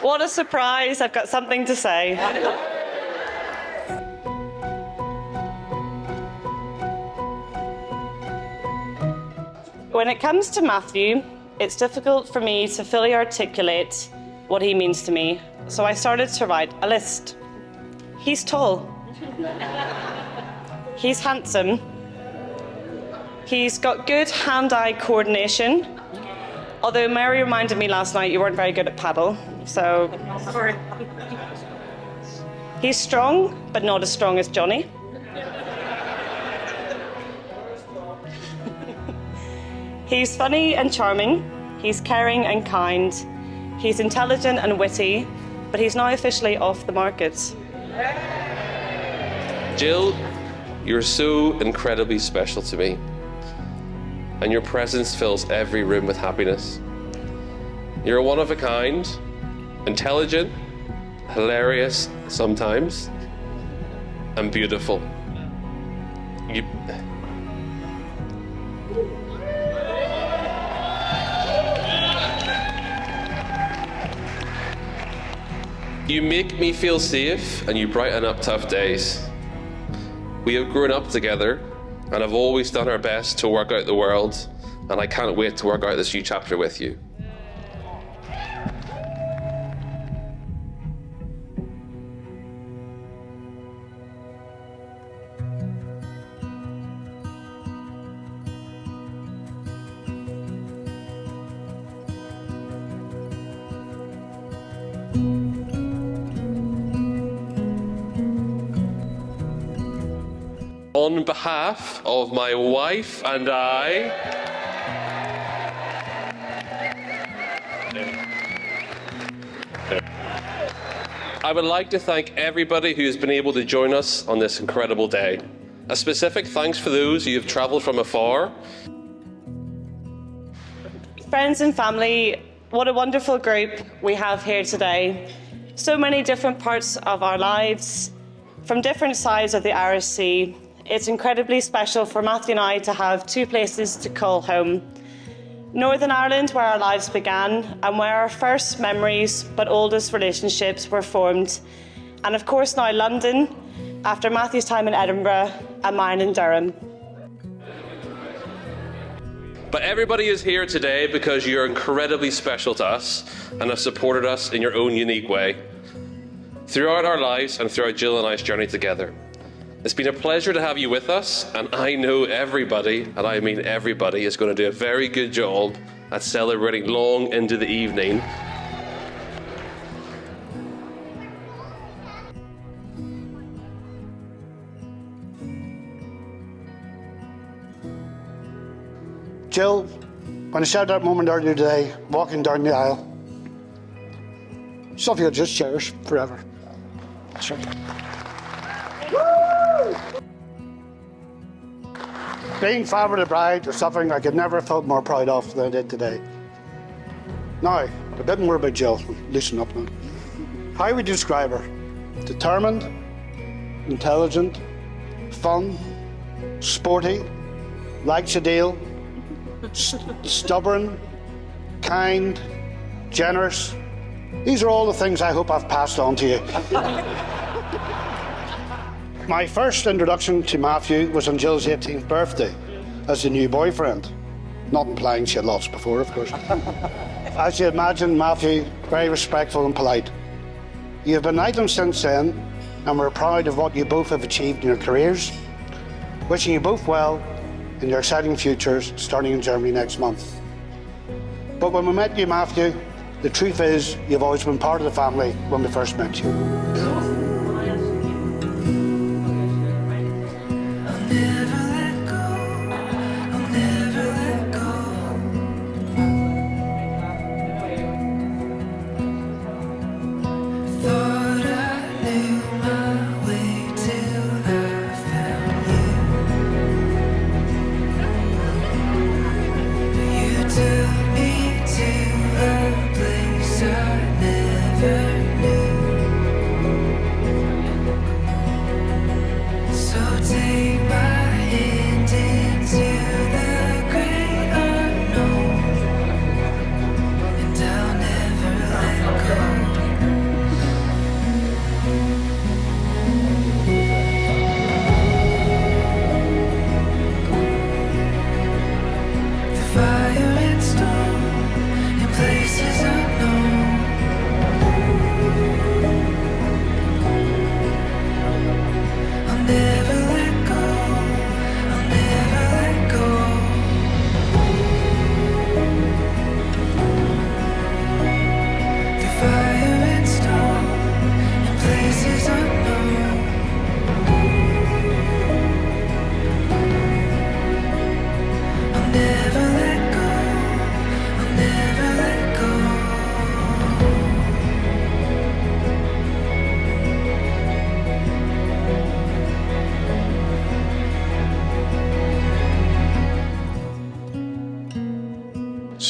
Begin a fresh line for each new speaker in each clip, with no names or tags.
What a surprise. I've got something to say. When it comes to Matthew, it's difficult for me to fully articulate what he means to me, so I started to write a list. He's tall. He's handsome. He's got good hand-eye coordination, although Mary reminded me last night you weren't very good at paddle, so... Sorry. He's strong, but not as strong as Johnny. He's funny and charming. He's caring and kind. He's intelligent and witty, but he's now officially off the market.
Jill, you're so incredibly special to me, and your presence fills every room with happiness. You're a one of a kind, intelligent, hilarious sometimes, and beautiful. You make me feel safe and you brighten up tough days. We have grown up together and have always done our best to work out the world, and I can't wait to work out this new chapter with you. On behalf of my wife and I would like to thank everybody who has been able to join us on this incredible day. A specific thanks for those who have travelled from afar.
Friends and family, what a wonderful group we have here today. So many different parts of our lives, from different sides of the Irish Sea. It's incredibly special for Matthew and I to have two places to call home. Northern Ireland, where our lives began, and where our first memories but oldest relationships were formed. And of course now London, after Matthew's time in Edinburgh and mine in Durham.
But everybody is here today because you're incredibly special to us and have supported us in your own unique way throughout our lives and throughout Jill and I's journey together. It's been a pleasure to have you with us, and I know everybody, and I mean everybody, is going to do a very good job at celebrating long into the evening.
Jill, when I shared that moment earlier today, walking down the aisle, something I'll just cherish forever. Sure. Being father of the bride was something I could never have felt more proud of than I did today. Now, a bit more about Jill. Listen up now. How would you describe her? Determined, intelligent, fun, sporty, likes a deal, stubborn, kind, generous. These are all the things I hope I've passed on to you. My first introduction to Matthew was on Jill's 18th birthday as a new boyfriend. Not implying she had lots before, of course. As you imagine, Matthew, very respectful and polite. You have been idling since then, and we're proud of what you both have achieved in your careers. Wishing you both well in your exciting futures, starting in Germany next month. But when we met you, Matthew, the truth is you've always been part of the family when we first met you.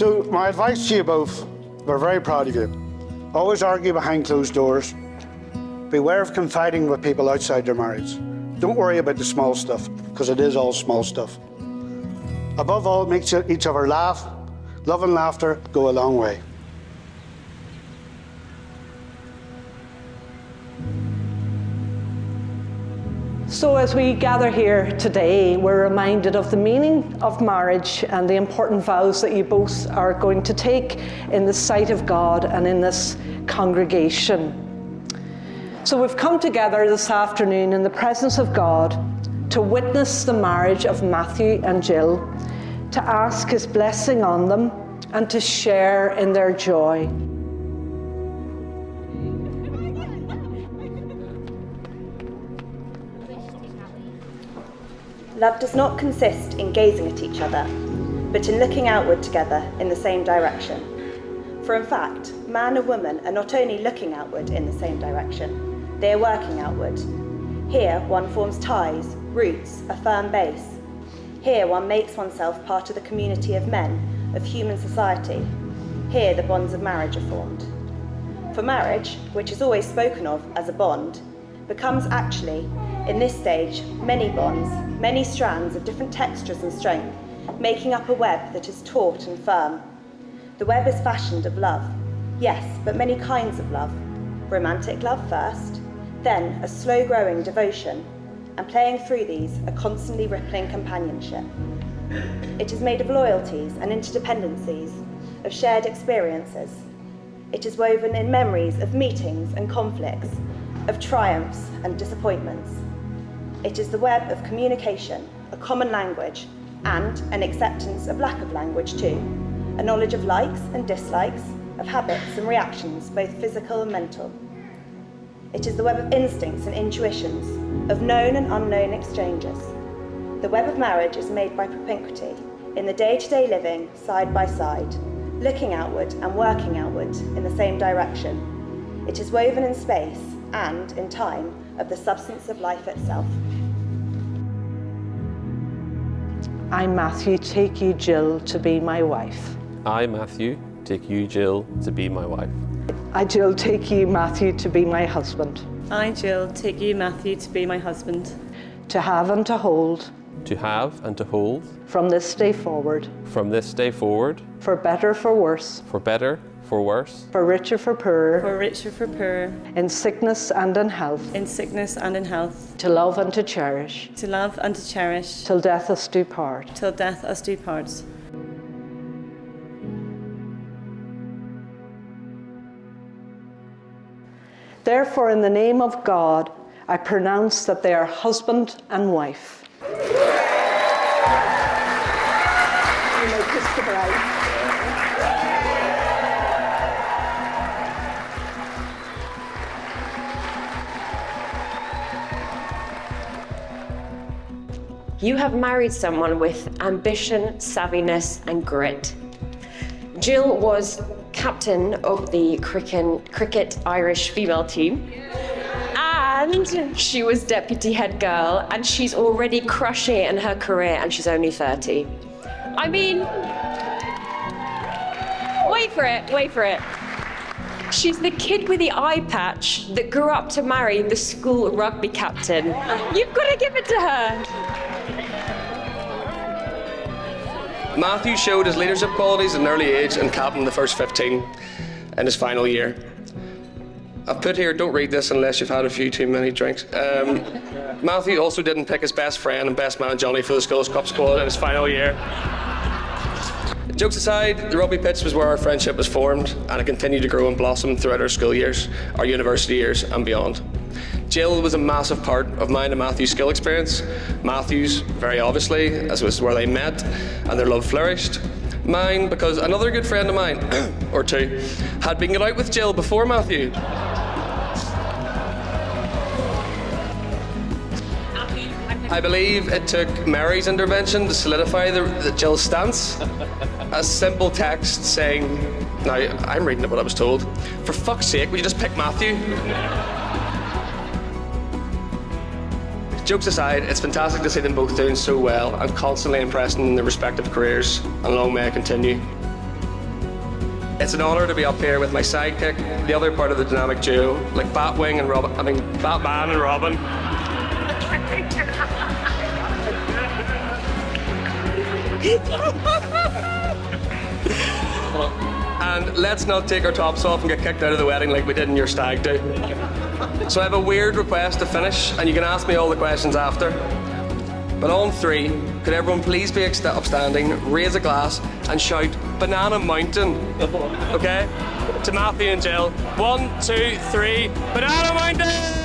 So my advice to you both, we're very proud of you. Always argue behind closed doors. Beware of confiding with people outside their marriage. Don't worry about the small stuff, because it is all small stuff. Above all, make each other laugh. Love and laughter go a long way.
So as we gather here today, we're reminded of the meaning of marriage and the important vows that you both are going to take in the sight of God and in this congregation. So we've come together this afternoon in the presence of God to witness the marriage of Matthew and Jill, to ask his blessing on them and to share in their joy.
Love does not consist in gazing at each other, but in looking outward together in the same direction. For in fact, man and woman are not only looking outward in the same direction, they are working outward. Here one forms ties, roots, a firm base. Here one makes oneself part of the community of men, of human society. Here the bonds of marriage are formed. For marriage, which is always spoken of as a bond, becomes actually, in this stage, many bonds, many strands of different textures and strength, making up a web that is taut and firm. The web is fashioned of love, yes, but many kinds of love. Romantic love first, then a slow-growing devotion, and playing through these, a constantly rippling companionship. It is made of loyalties and interdependencies, of shared experiences. It is woven in memories of meetings and conflicts, of triumphs and disappointments. It is the web of communication, a common language, and an acceptance of lack of language too, a knowledge of likes and dislikes, of habits and reactions, both physical and mental. It is the web of instincts and intuitions, of known and unknown exchanges. The web of marriage is made by propinquity, in the day-to-day living, side by side, looking outward and working outward in the same direction. It is woven in space and, in time, of the substance of life itself.
I, Matthew, take you, Jill, to be my wife.
I, Matthew, take you, Jill, to be my wife.
I, Jill, take you, Matthew, to be my husband.
I, Jill, take you, Matthew, to be my husband.
To have and to hold.
To have and to hold.
From this day forward.
From this day forward.
For better, for worse.
For better, for worse.
For richer, for poorer.
For richer, for poorer.
In sickness and in health.
In sickness and in health.
To love and to cherish.
To love and to cherish.
Till death us do part.
Till death us do part.
Therefore, in the name of God, I pronounce that they are husband and wife. You may kiss the bride.
You have married someone with ambition, savviness, and grit. Jill was captain of the cricket Irish female team. And she was deputy head girl, and she's already crushing it in her career, and she's only 30. I mean, wait for it. She's the kid with the eye patch that grew up to marry the school rugby captain. You've got to give it to her.
Matthew showed his leadership qualities at an early age and captained the first 15 in his final year. I've put here, don't read this unless you've had a few too many drinks. Matthew also didn't pick his best friend and best man Johnny for the Schools Cup squad in his final year. Jokes aside, the rugby pitch was where our friendship was formed, and it continued to grow and blossom throughout our school years, our university years and beyond. Jill was a massive part of mine and Matthew's skill experience. Matthew's, very obviously, as was where they met and their love flourished. Mine, because another good friend of mine, or two, had been out with Jill before Matthew. I believe it took Mary's intervention to solidify the Jill's stance. A simple text saying, now I'm reading it what I was told, for fuck's sake, would you just pick Matthew? Jokes aside, it's fantastic to see them both doing so well and constantly impressing in their respective careers, and long may it continue. It's an honour to be up here with my sidekick, the other part of the dynamic duo, like Batman and Robin. And let's not take our tops off and get kicked out of the wedding like we did in your stag do. So I have a weird request to finish, and you can ask me all the questions after. But on three, could everyone please be upstanding, raise a glass, and shout Banana Mountain, okay? To Matthew and Jill. 1, 2, 3, Banana Mountain!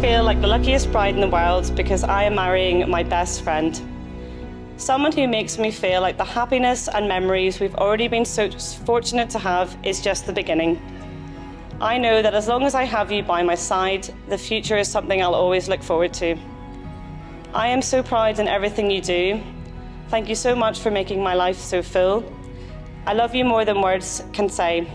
Feel like the luckiest bride in the world because I am marrying my best friend. Someone who makes me feel like the happiness and memories we've already been so fortunate to have is just the beginning. I know that as long as I have you by my side, the future is something I'll always look forward to. I am so proud in everything you do. Thank you so much for making my life so full. I love you more than words can say.